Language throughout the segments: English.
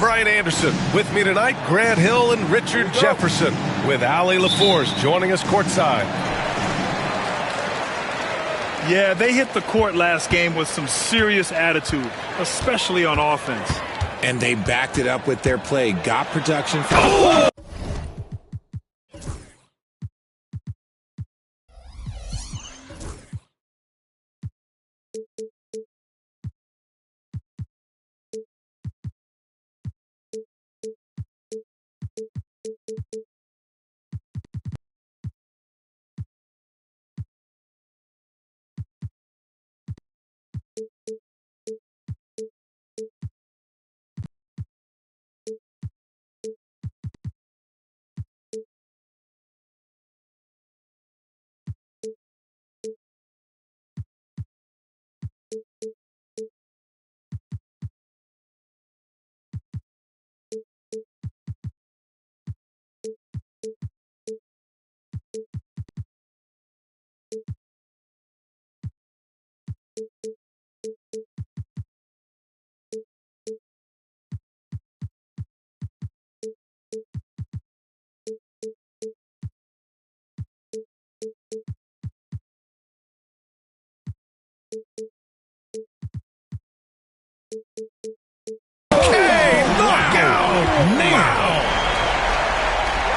Brian Anderson. With me tonight, Grant Hill and Richard Jefferson, with Allie LaForce joining us courtside. Yeah, they hit the court last game with some serious attitude, especially on offense. And they backed it up with their play. Got production from... Oh!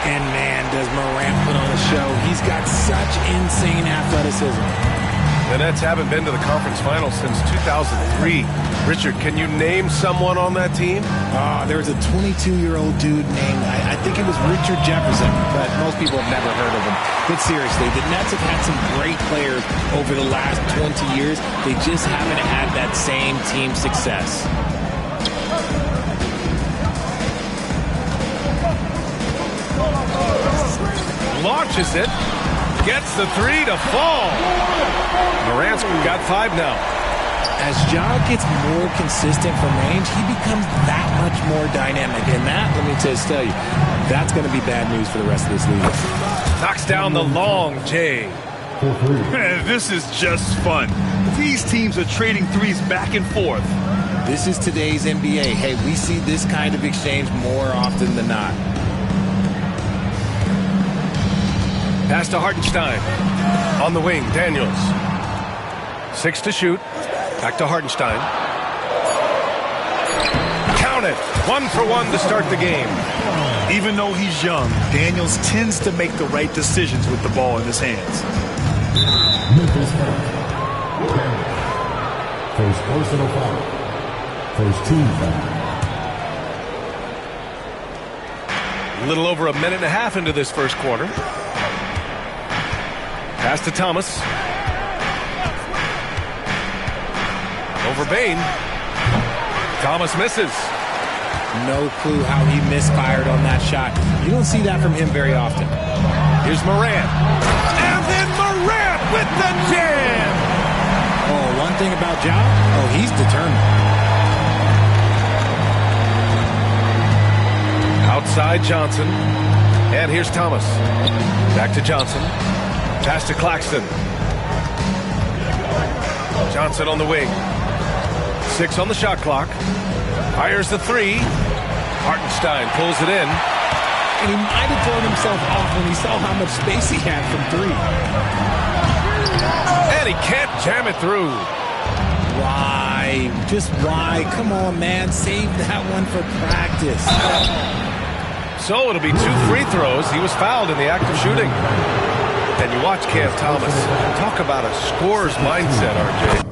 And man, does Morant put on a show. He's got such insane athleticism. The Nets haven't been to the conference finals since 2003. Richard, can you name someone on that team? There's a 22-year-old dude named, I think it was Richard Jefferson, but most people have never heard of him. But seriously, the Nets have had some great players over the last 20 years. They just haven't had that same team success. Launches it, gets the three to fall. Morant's got 5 now. As Ja gets more consistent from range, he becomes that much more dynamic. And that, let me just tell you, that's going to be bad news for the rest of this league. Knocks down the long J. This is just fun. These teams are trading threes back and forth. This is today's NBA. Hey, we see this kind of exchange more often than not. Pass to Hartenstein. On the wing, Daniels. 6 to shoot. Back to Hartenstein. Count it. 1 for 1 to start the game. Even though he's young, Daniels tends to make the right decisions with the ball in his hands. First personal foul. First team foul. A little over a minute and a half into this first quarter. Pass to Thomas. Over Bain. Thomas misses. No clue how he misfired on that shot. You don't see that from him very often. Here's Morant. And then Morant with the jam. Oh, one thing about Ja, he's determined. Outside Johnson. And here's Thomas. Back to Johnson. Pass to Claxton. Johnson on the wing. 6 on the shot clock. Fires the 3. Hartenstein pulls it in. And he might have thrown himself off when he saw how much space he had from 3. And he can't jam it through. Why? Just why? Come on, man. Save that one for practice. So it'll be 2 free throws. He was fouled in the act of shooting. And you watch Cam Thomas. Talk about a scorer's mindset, RJ.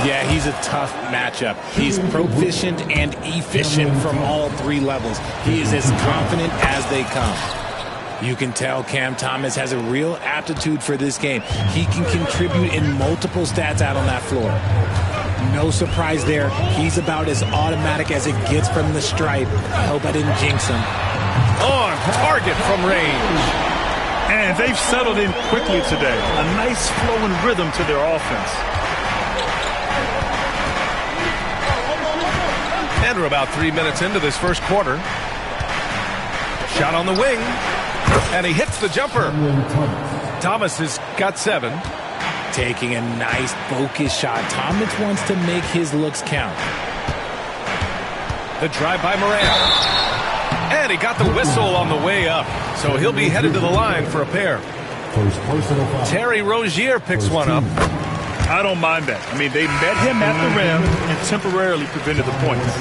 Yeah, he's a tough matchup. He's proficient and efficient from all 3 levels. He is as confident as they come. You can tell Cam Thomas has a real aptitude for this game. He can contribute in multiple stats out on that floor. No surprise there. He's about as automatic as it gets from the stripe. I hope I didn't jinx him. On target from range. And they've settled in quickly today. A nice flowing rhythm to their offense. And we're about 3 minutes into this first quarter. Shot on the wing. And he hits the jumper. Thomas has got 7. Taking a nice focus shot. Thomas wants to make his looks count. The drive by Moran. And he got the whistle on the way up. So he'll be headed to the line for a pair. Terry Rozier picks one up. I don't mind that. I mean, they met him at the rim and temporarily prevented the points.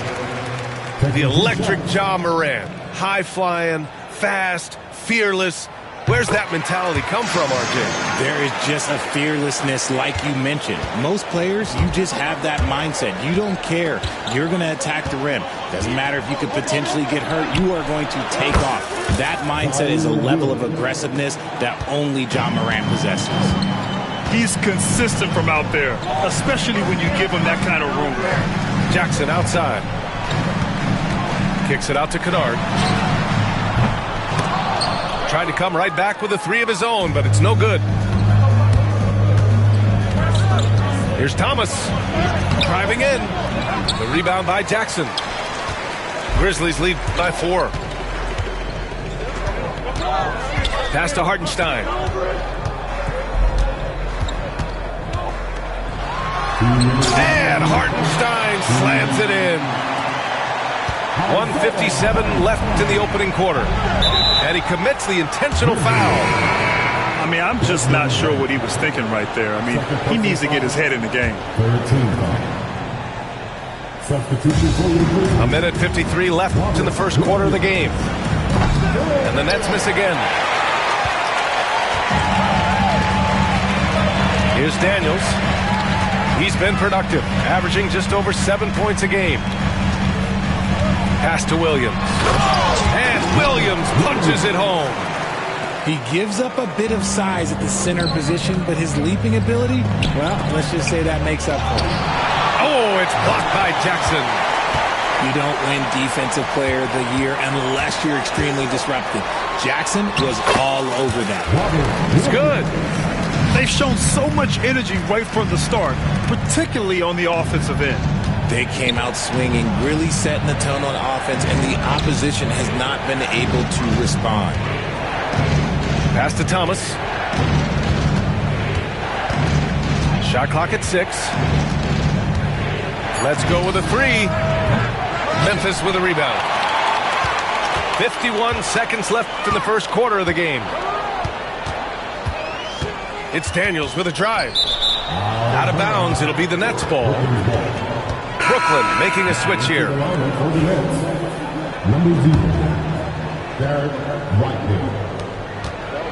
The electric Ja Moran. High flying, fast, fearless. Where's that mentality come from, RJ? There is just a fearlessness like you mentioned. Most players, you just have that mindset. You don't care. You're going to attack the rim. Doesn't matter if you could potentially get hurt. You are going to take off. That mindset is a level of aggressiveness that only Ja Morant possesses. He's consistent from out there, especially when you give him that kind of room. Jackson outside. Kicks it out to Kennard. Trying to come right back with a 3 of his own, but it's no good. Here's Thomas. Driving in. The rebound by Jackson. Grizzlies lead by 4. Pass to Hartenstein. And Hartenstein slams it in. 1:57 left in the opening quarter. And he commits the intentional foul. I mean, I'm just not sure what he was thinking right there. I mean, he needs to get his head in the game. 1:53 left in the first quarter of the game. And the Nets miss again. Here's Daniels. He's been productive, averaging just over 7 points a game. Pass to Williams. And Williams punches it home. He gives up a bit of size at the center position, but his leaping ability, well, let's just say that makes up for it. Oh, it's blocked by Jackson. You don't win Defensive Player of the Year unless you're extremely disruptive. Jackson was all over that. It's good. They've shown so much energy right from the start, particularly on the offensive end. They came out swinging, really setting the tone on offense, and the opposition has not been able to respond. Pass to Thomas. Shot clock at 6. Let's go with a 3. Memphis with a rebound. 51 seconds left in the first quarter of the game. It's Daniels with a drive. Out of bounds, it'll be the Nets ball. Brooklyn making a switch here.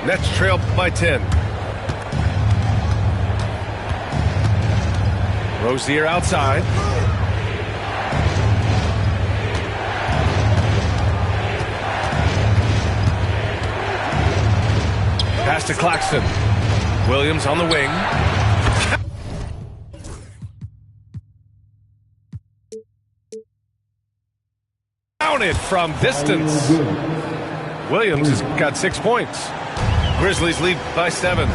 Nets trail by 10. Rozier outside. Pass to Claxton. Williams on the wing. Counted from distance. Williams has got 6 points. Grizzlies lead by 7.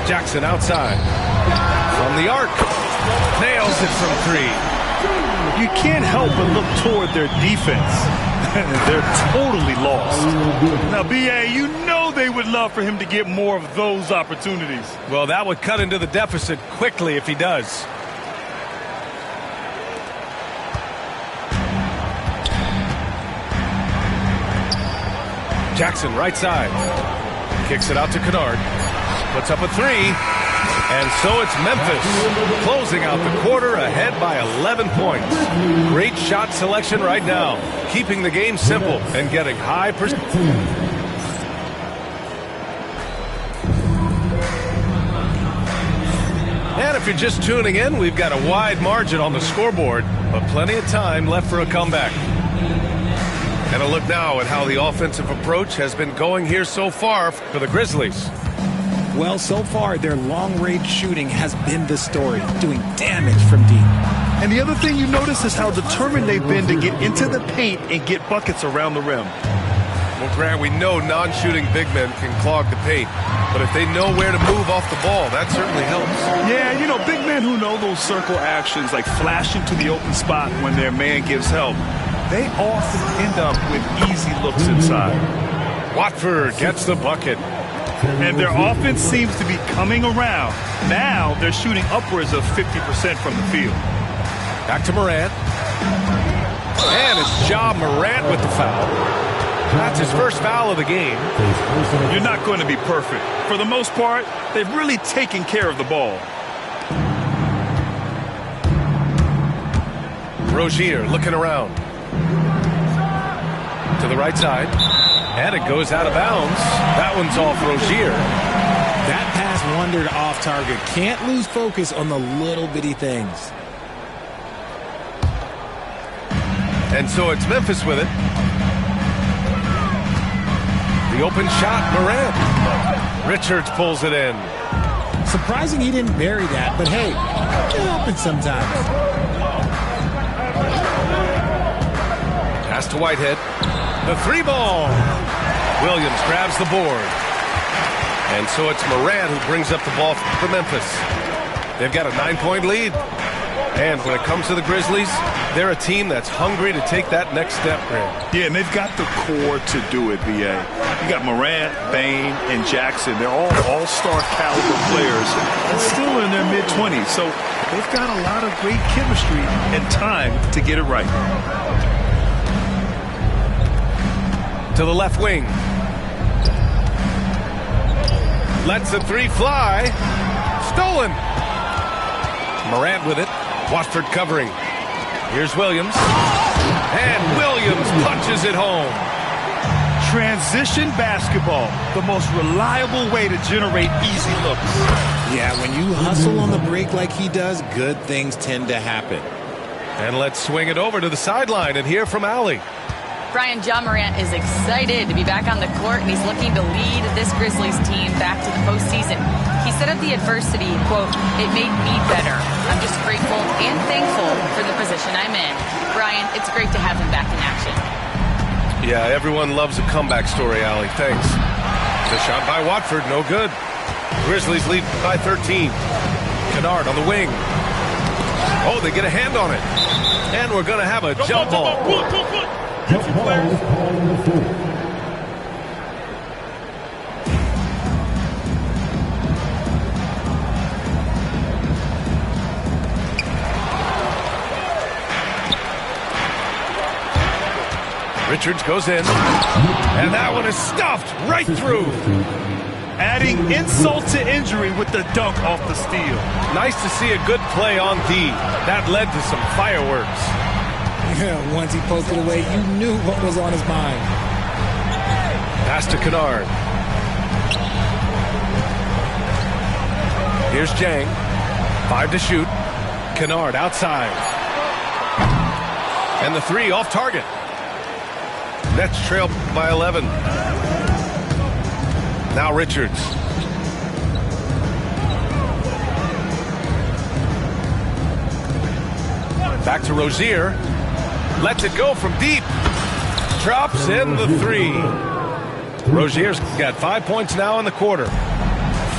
Jackson outside. From the arc. Nails it from 3. You can't help but look toward their defense. They're totally lost. Now, B.A., you know they would love for him to get more of those opportunities. Well, that would cut into the deficit quickly if he does. Jackson right side. Kicks it out to Kennard. Puts up a 3. And so it's Memphis closing out the quarter ahead by 11 points. Great shot selection right now, keeping the game simple and getting high percentage. And if you're just tuning in, we've got a wide margin on the scoreboard, but plenty of time left for a comeback. And a look now at how the offensive approach has been going here so far for the Grizzlies. Well, so far, their long-range shooting has been the story, doing damage from deep. And the other thing you notice is how determined they've been to get into the paint and get buckets around the rim. Well, Grant, we know non-shooting big men can clog the paint, but if they know where to move off the ball, that certainly helps. Yeah, you know, big men who know those circle actions, like flashing to the open spot when their man gives help, they often end up with easy looks inside. Watford gets the bucket. And their offense seems to be coming around. Now they're shooting upwards of 50% from the field. Back to Morant. And it's Ja Morant with the foul. That's his first foul of the game. You're not going to be perfect. For the most part, they've really taken care of the ball. Rozier looking around. To the right side. And it goes out of bounds. That one's off Rozier. That pass wandered off target. Can't lose focus on the little bitty things. And so it's Memphis with it. The open shot, Morant. Richards pulls it in. Surprising he didn't bury that, but hey, it happens sometimes. Pass to Whitehead. The three ball. Williams grabs the board. And so it's Morant who brings up the ball for Memphis. They've got a 9-point lead. And when it comes to the Grizzlies, they're a team that's hungry to take that next step, Grant. Yeah, and they've got the core to do it, B.A. You got Morant, Bane, and Jackson. They're all all-star caliber players and still in their mid-20s. So they've got a lot of great chemistry and time to get it right. To the left wing. Lets the three fly. Stolen. Morant with it. Watford covering. Here's Williams. And Williams punches it home. Transition basketball, the most reliable way to generate easy looks. Yeah, when you hustle on the break like he does, good things tend to happen. And let's swing it over to the sideline and hear from Allie. Brian, Ja Morant is excited to be back on the court, and he's looking to lead this Grizzlies team back to the postseason. He said of the adversity, quote, "It made me better. I'm just grateful and thankful for the position I'm in." Brian, it's great to have him back in action. Yeah, everyone loves a comeback story, Allie. Thanks. The shot by Watford, no good. Grizzlies lead by 13. Kennard on the wing. Oh, they get a hand on it. And we're going to have a jump ball. Richards goes in, and that one is stuffed right through. Adding insult to injury with the dunk off the steal. Nice to see a good play on D. That led to some fireworks. Yeah, once he posted away, you knew what was on his mind. Pass to Kennard. Here's Jang. 5 to shoot. Kennard outside. And the three off target. Nets trail by 11. Now Richards. Back to Rozier. Lets it go from deep. Drops in the three. Rozier's got 5 points now in the quarter.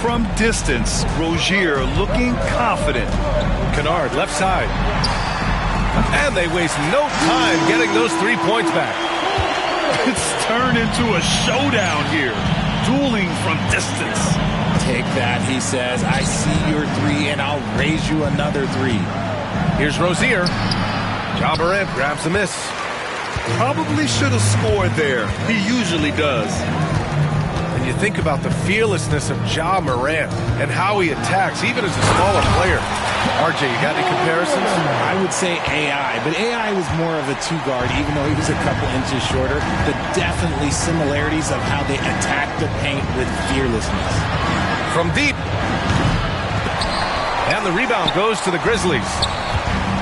From distance, Rozier looking confident. Kennard left side. And they waste no time getting those 3 points back. It's turned into a showdown here. Dueling from distance. Take that, he says. I see your three, and I'll raise you another three. Here's Rozier. Ja Morant grabs the miss. Probably should have scored there. He usually does. And you think about the fearlessness of Ja Morant and how he attacks, even as a smaller player. RJ, you got any comparisons? I would say AI, but AI was more of a two-guard, even though he was a couple inches shorter. But definitely similarities of how they attack the paint with fearlessness. From deep. And the rebound goes to the Grizzlies.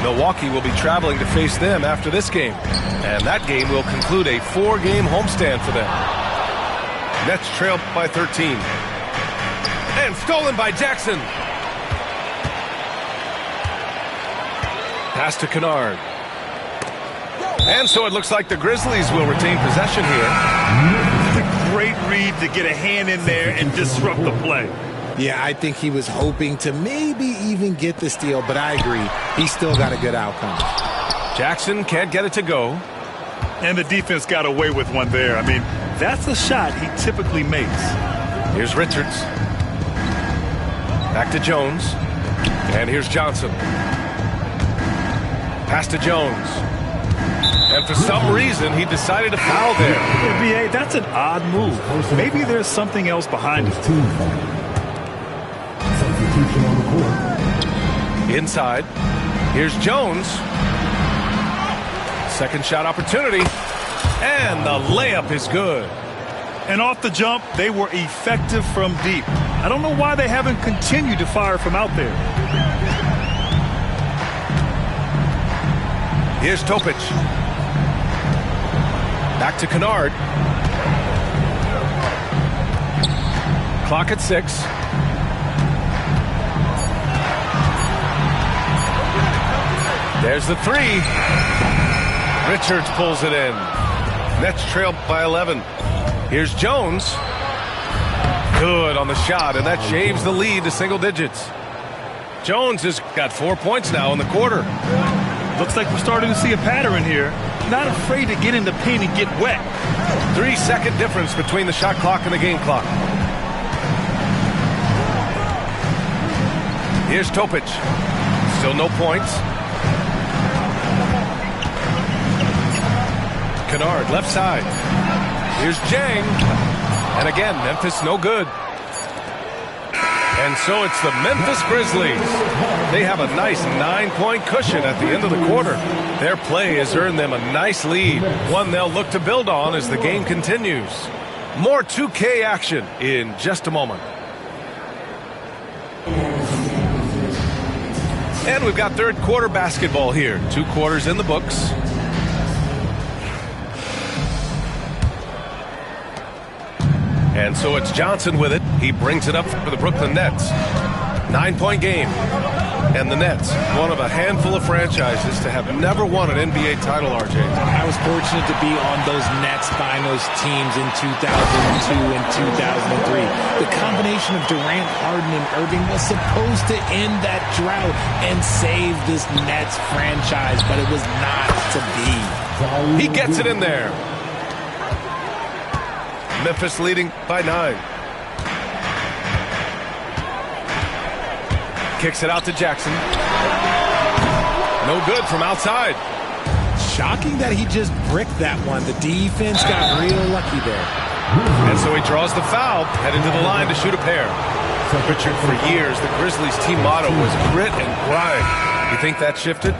Milwaukee will be traveling to face them after this game. And that game will conclude a 4-game homestand for them. Nets trail by 13. And stolen by Jackson. Pass to Kennard. And so it looks like the Grizzlies will retain possession here. It's a great read to get a hand in there and disrupt the play. Yeah, I think he was hoping to maybe even get the steal, but I agree. He still got a good outcome. Jackson can't get it to go. And the defense got away with one there. I mean, that's a shot he typically makes. Here's Richards. Back to Jones. And here's Johnson. Pass to Jones. And for some reason, he decided to foul there. Yeah, B.A., that's an odd move. Maybe there's something else behind it. Substitution on the court. Inside. Here's Jones. Second shot opportunity. And the layup is good. And off the jump, they were effective from deep. I don't know why they haven't continued to fire from out there. Here's Topic. Back to Kennard. Clock at 6. There's the 3. Richards pulls it in. Nets trail by 11. Here's Jones. Good on the shot, and that shaves the lead to single digits. Jones has got 4 points now in the quarter. Looks like we're starting to see a pattern here. Not afraid to get in the paint and get wet. 3-second difference between the shot clock and the game clock. Here's Topic. Still no points. Kennard, left side. Here's Jang. And again, Memphis no good. And so it's the Memphis Grizzlies. They have a nice 9-point cushion at the end of the quarter. Their play has earned them a nice lead, one they'll look to build on as the game continues. More 2K action in just a moment. And we've got third quarter basketball here. 2 quarters in the books. And so it's Johnson with it. He brings it up for the Brooklyn Nets. 9-point game. And the Nets, one of a handful of franchises to have never won an NBA title, RJ. I was fortunate to be on those Nets finals teams in 2002 and 2003. The combination of Durant, Harden, and Irving was supposed to end that drought and save this Nets franchise, but it was not to be. He gets it in there. Memphis leading by 9. Kicks it out to Jackson. No good from outside. Shocking that he just bricked that one. The defense got real lucky there. And so he draws the foul, heading to the line to shoot a pair. Richard, for years, the Grizzlies' team motto was grit and grind. You think that shifted?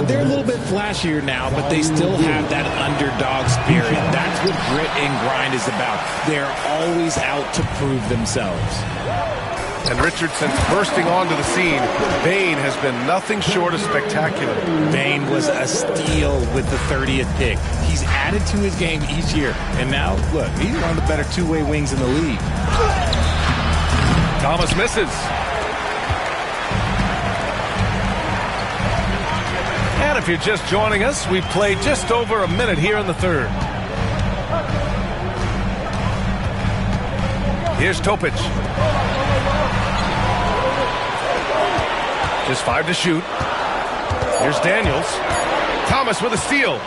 They're a little bit flashier now, but they still have that underdog spirit. That's what grit and grind is about. They're always out to prove themselves. And Richardson bursting onto the scene. Bane has been nothing short of spectacular. Bane was a steal with the 30th pick. He's added to his game each year. And now, look, he's one of the better two-way wings in the league. Thomas misses. And if you're just joining us, we've played just over a minute here in the third. Here's Topic. Just 5 to shoot. Here's Daniels. Thomas with a steal.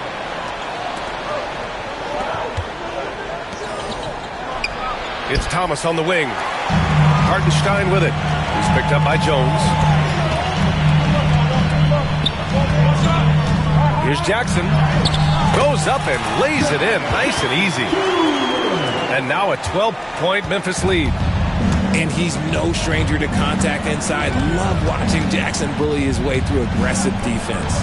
It's Thomas on the wing. Hartenstein with it. He's picked up by Jones. Here's Jackson. Goes up and lays it in. Nice and easy. And now a 12-point Memphis lead. And he's no stranger to contact inside. Love watching Jackson bully his way through aggressive defense.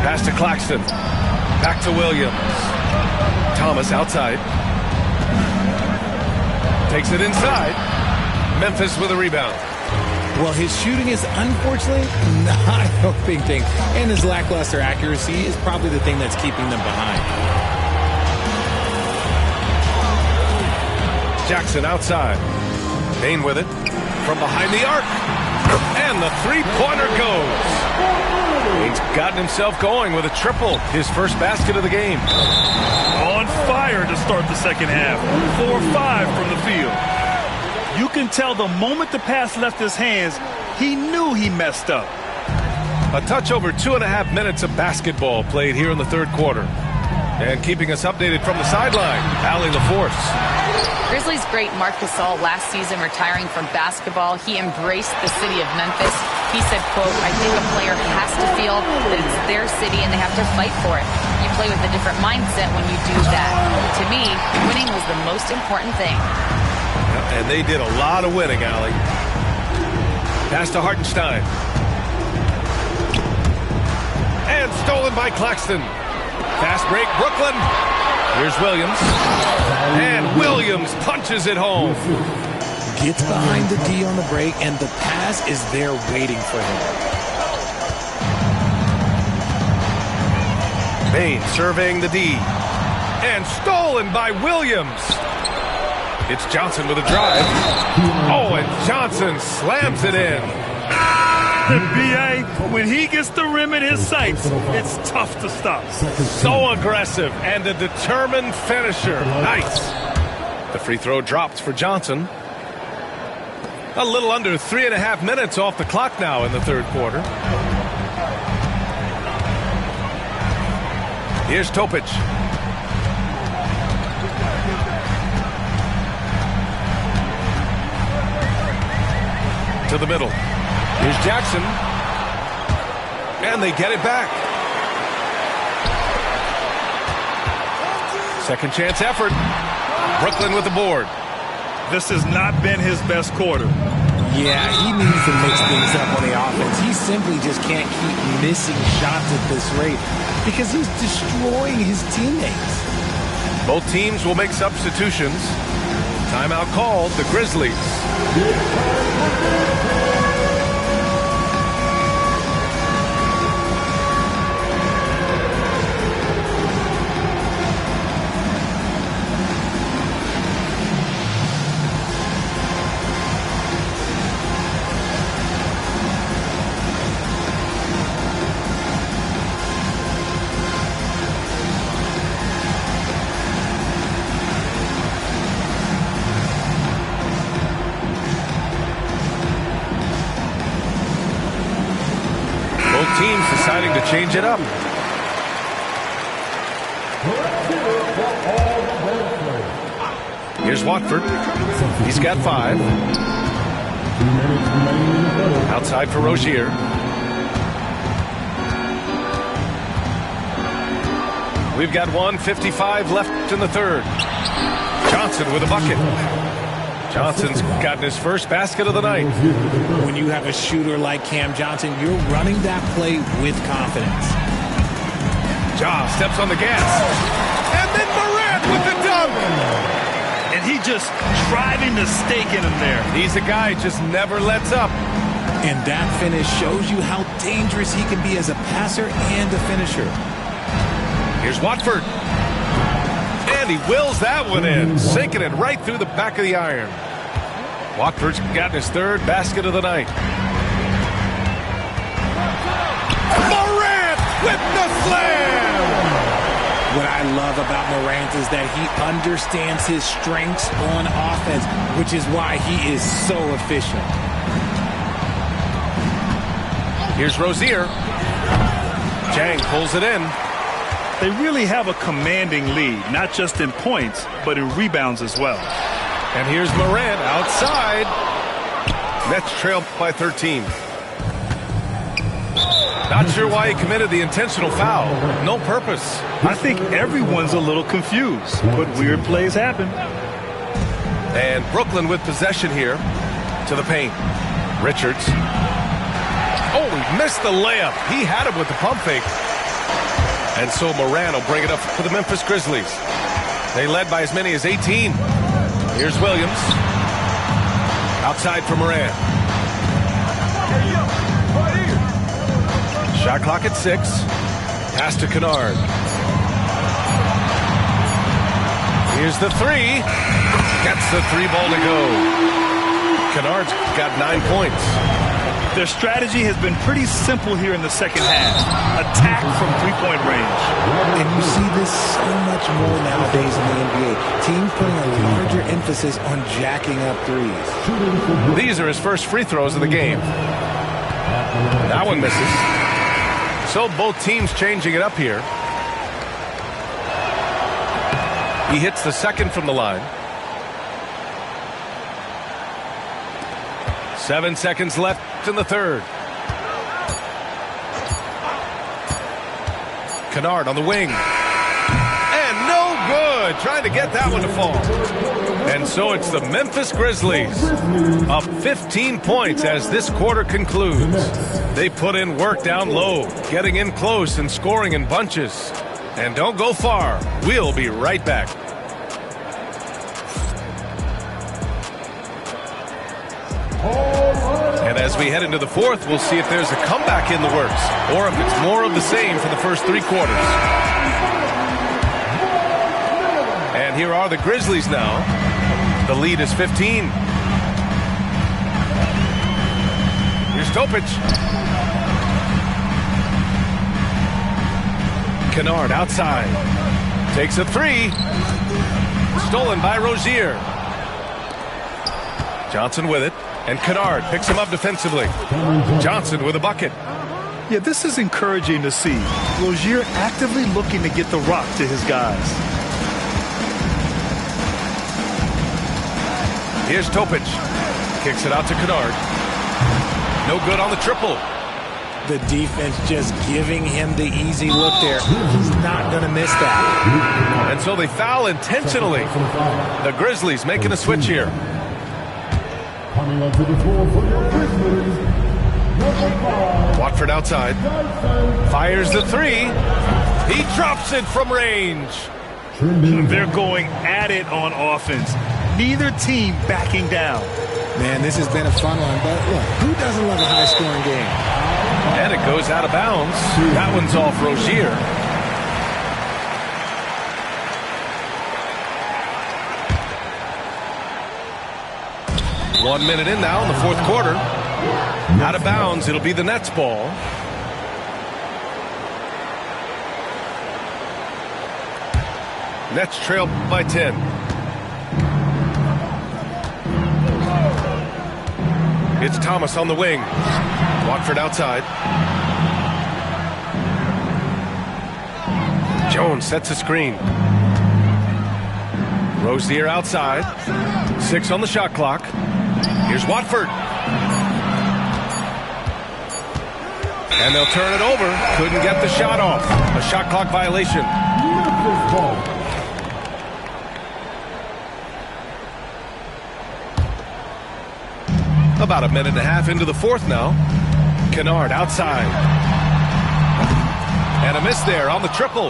Pass to Claxton. Back to Williams. Thomas outside. Takes it inside. Memphis with a rebound. Well, his shooting is unfortunately not a big thing, and his lackluster accuracy is probably the thing that's keeping them behind. Jackson outside. Payne with it from behind the arc. And the three-pointer goes. He's gotten himself going with a triple, his first basket of the game. On fire to start the second half. 4-5 from the field. You can tell the moment the pass left his hands, he knew he messed up. A touch over 2.5 minutes of basketball played here in the third quarter. And keeping us updated from the sideline, Allie LaForce. Grizzlies great Marc Gasol last season retiring from basketball. He embraced the city of Memphis. He said, quote, I think a player has to feel that it's their city and they have to fight for it. You play with a different mindset when you do that. To me, winning was the most important thing. And they did a lot of winning, Allie. Pass to Hartenstein. And stolen by Claxton. Fast break, Brooklyn. Here's Williams. And Williams punches it home. Gets behind the D on the break, and the pass is there waiting for him. Payne surveying the D. And stolen by Williams. It's Johnson with a drive. Oh, and Johnson slams it in. B.A., when he gets the rim in his sights, it's tough to stop. So aggressive and a determined finisher. Nice. The free throw drops for Johnson. A little under 3.5 minutes off the clock now in the third quarter. Here's Topic. To the middle. Here's Jackson. And they get it back. Second chance effort. Brooklyn with the board. This has not been his best quarter. Yeah, he needs to mix things up on the offense. He simply just can't keep missing shots at this rate because he's destroying his teammates. Both teams will make substitutions. Timeout called, the Grizzlies. Teams deciding to change it up. Here's Watford. He's got 5. Outside for Rozier. We've got 1:55 left in the third. Johnson with a bucket. Johnson's gotten his first basket of the night. When you have a shooter like Cam Johnson, you're running that play with confidence. Ja steps on the gas. And then Morant with the dunk. And he just driving the stake in him there. He's a guy who just never lets up. And that finish shows you how dangerous he can be as a passer and a finisher. Here's Watford. And he wills that one in, sinking it right through the back of the iron. Watford's gotten his third basket of the night. Morant with the slam! What I love about Morant is that he understands his strengths on offense, which is why he is so efficient. Here's Rozier. Jang pulls it in. They really have a commanding lead, not just in points, but in rebounds as well. And here's Morant outside. Nets trail by 13. Not sure why he committed the intentional foul. No purpose. I think everyone's a little confused, but weird plays happen. And Brooklyn with possession here to the paint. Richards. Oh, he missed the layup. He had him with the pump fake. And so Morant will bring it up for the Memphis Grizzlies. They led by as many as 18. Here's Williams. Outside for Morant. Shot clock at 6. Pass to Kennard. Here's the 3. Gets the 3 ball to go. Kennard's got 9 points. Their strategy has been pretty simple here in the second half. Attack from three-point range. And you see this so much more nowadays in the NBA. Teams putting a larger emphasis on jacking up threes. These are his first free throws of the game. That one misses. So both teams changing it up here. He hits the second from the line. 7 seconds left in the third. Kennard on the wing. And no good. Trying to get that one to fall. And so it's the Memphis Grizzlies up 15 points as this quarter concludes. They put in work down low, getting in close and scoring in bunches. And don't go far. We'll be right back. And as we head into the fourth, we'll see if there's a comeback in the works or if it's more of the same for the first 3 quarters. And here are the Grizzlies now. The lead is 15. Here's Topic. Kennard outside. Takes a 3. Stolen by Rozier. Johnson with it. And Kennard picks him up defensively. Johnson with a bucket. Yeah, this is encouraging to see. Rozier actively looking to get the rock to his guys. Here's Topic. Kicks it out to Kennard. No good on the triple. The defense just giving him the easy look there. He's not going to miss that. And so they foul intentionally. The Grizzlies making a switch here. Coming onto the floor for your Grizzlies, number 5. Watford outside. Fires the 3. He drops it from range. They're going at it on offense. Neither team backing down. Man, this has been a fun one, but look, who doesn't love a high-scoring game? And it goes out of bounds. That one's off Rozier. One minute in now in the fourth quarter. Out of bounds. It'll be the Nets ball. Nets trail by 10. It's Thomas on the wing. Watford outside. Jones sets a screen. Rozier outside. 6 on the shot clock. Here's Watford. And they'll turn it over. Couldn't get the shot off. A shot clock violation. About a minute and a half into the fourth now. Kennard outside. And a miss there on the triple.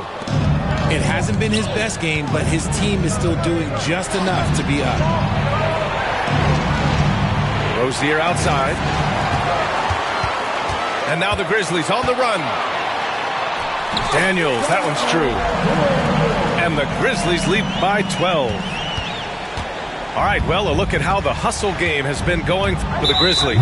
It hasn't been his best game, but his team is still doing just enough to be up. Rozier outside. And now the Grizzlies on the run. Daniels, that one's true. And the Grizzlies lead by 12. All right, well, a look at how the hustle game has been going for the Grizzlies.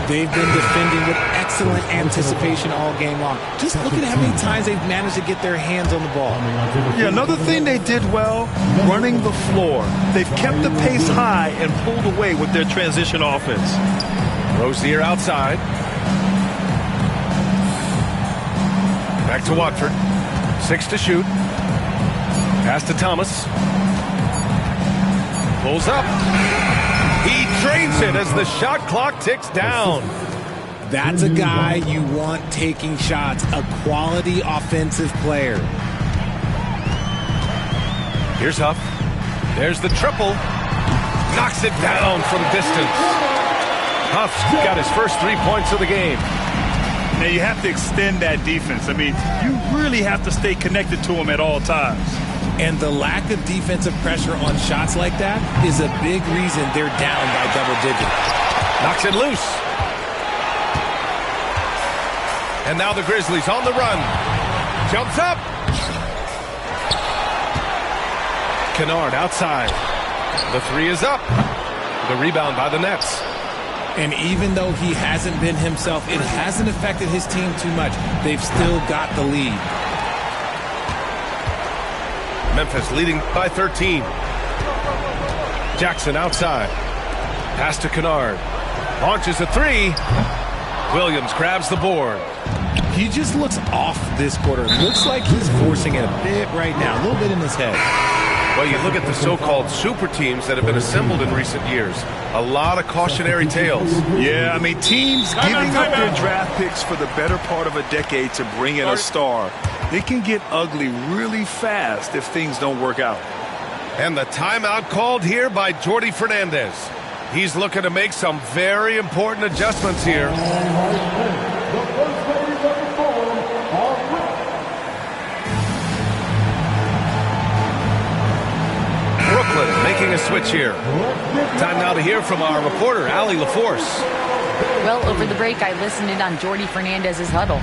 They've been defending with excellent anticipation all game long. Just look at how many times they've managed to get their hands on the ball. Yeah, another thing they did well, running the floor. They've kept the pace high and pulled away with their transition offense. Rozier outside. Back to Watford. 6 to shoot. Pass to Thomas. Pulls up. He drains it as the shot clock ticks down. That's a guy you want taking shots, a quality offensive player. Here's Huff. There's the triple. Knocks it down from distance. Huff's got his first 3 points of the game. Now you have to extend that defense. I mean, you really have to stay connected to him at all times. And the lack of defensive pressure on shots like that is a big reason they're down by double digits. Knocks it loose. And now the Grizzlies on the run. Jumps up. Kennard outside. The three is up. The rebound by the Nets. And even though he hasn't been himself, it hasn't affected his team too much. They've still got the lead. Memphis leading by 13. Jackson outside. Pass to Kennard. Launches a three. Williams grabs the board. He just looks off this quarter. Looks like he's forcing it a bit right now. A little bit in his head. Well, you look at the so-called super teams that have been assembled in recent years. A lot of cautionary tales. Yeah, I mean, teams giving up their draft picks for the better part of a decade to bring in a star. It can get ugly really fast if things don't work out. And the timeout called here by Jordi Fernandez. He's looking to make some very important adjustments here. Brooklyn making a switch here. Time now to hear from our reporter, Allie LaForce. Well, over the break, I listened in on Jordi Fernandez's huddle.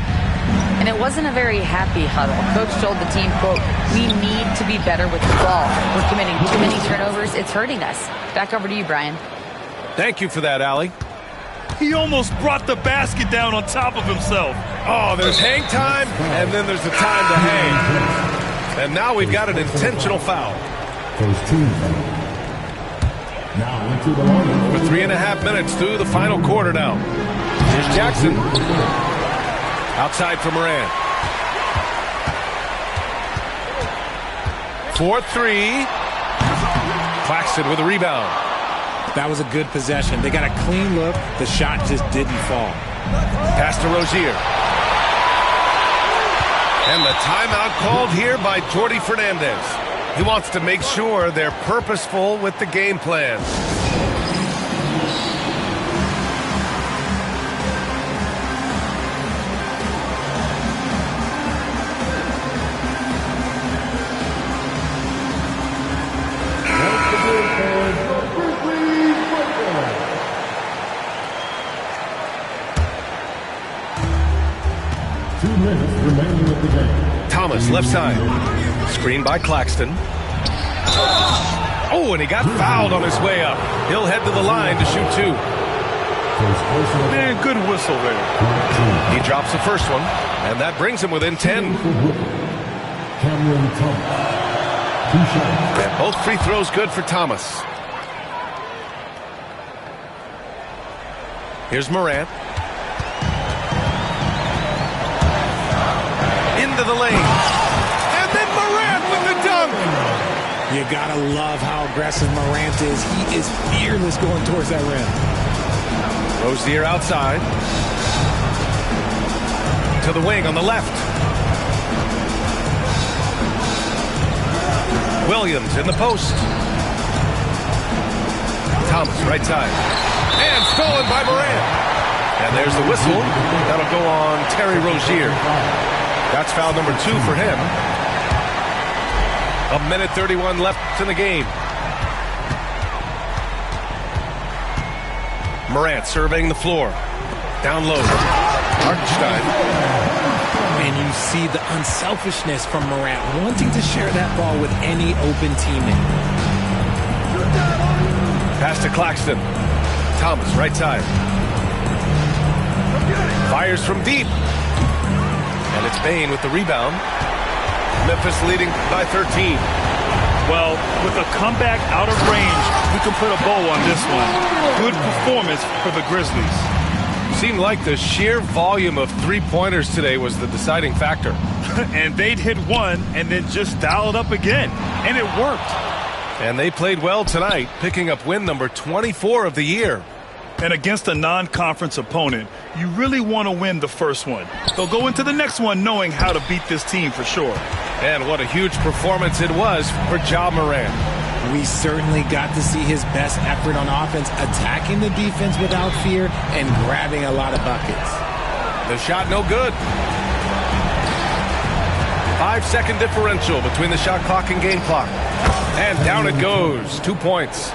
And it wasn't a very happy huddle. Coach told the team, quote, "We need to be better with the ball. We're committing too many turnovers. It's hurting us." Back over to you, Brian. Thank you for that, Allie. He almost brought the basket down on top of himself. Oh, there's hang time, and then there's the time to hang. And now we've got an intentional foul. First team foul. Now into the line. We're 3.5 minutes through the final quarter now. Here's Jackson. Outside for Morant. 4-3. Claxton with a rebound. That was a good possession. They got a clean look. The shot just didn't fall. Pass to Rozier. And the timeout called here by Jordi Fernandez. He wants to make sure they're purposeful with the game plan. Thomas, left side. Screen by Claxton. Oh, and he got fouled on his way up. He'll head to the line to shoot two. Man, good whistle there. He drops the first one, and that brings him within 10. And both free throws good for Thomas. Here's Morant. Into the lane. And then Morant with the dunk. You gotta love how aggressive Morant is. He is fearless going towards that rim. Rozier outside. To the wing on the left. Williams in the post. Thomas right side. And stolen by Morant. And there's the whistle. That'll go on Terry Rozier. That's foul number 2 for him. 1:31 left in the game. Morant surveying the floor. Down low. Hartenstein. And you see the unselfishness from Morant, wanting to share that ball with any open teammate. Pass to Claxton. Thomas, right side. Fires from deep. And it's Bane with the rebound. Memphis leading by 13. Well, with a comeback out of range, we can put a bow on this one. Good performance for the Grizzlies. Seemed like the sheer volume of three-pointers today was the deciding factor. And they'd hit one and then just dial it up again. And it worked. And they played well tonight, picking up win number 24 of the year. And against a non-conference opponent, you really want to win the first one. They'll go into the next one knowing how to beat this team for sure. And what a huge performance it was for Ja Morant. We certainly got to see his best effort on offense, attacking the defense without fear and grabbing a lot of buckets. The shot no good. 5-second differential between the shot clock and game clock. And down it goes. 2 points.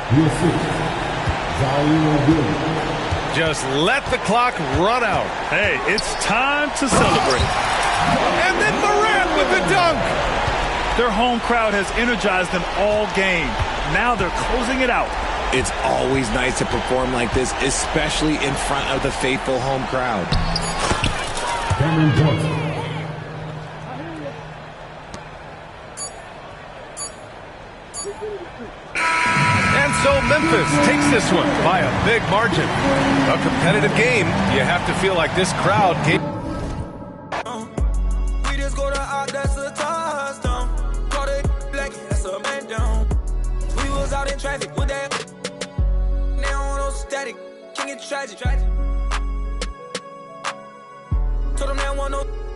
Just let the clock run out. Hey, it's time to celebrate. And then Morant with the dunk. Their home crowd has energized them all game. Now they're closing it out. It's always nice to perform like this, especially in front of the faithful home crowd. Cameron Johnson. And so Memphis takes this one by a big margin. A competitive game. You have to feel like this crowd gave. We just go to out, that's a touchdown. Call it black, that's a man down. We was out in traffic with that. Now on no static, king it tragic. Told them that one no.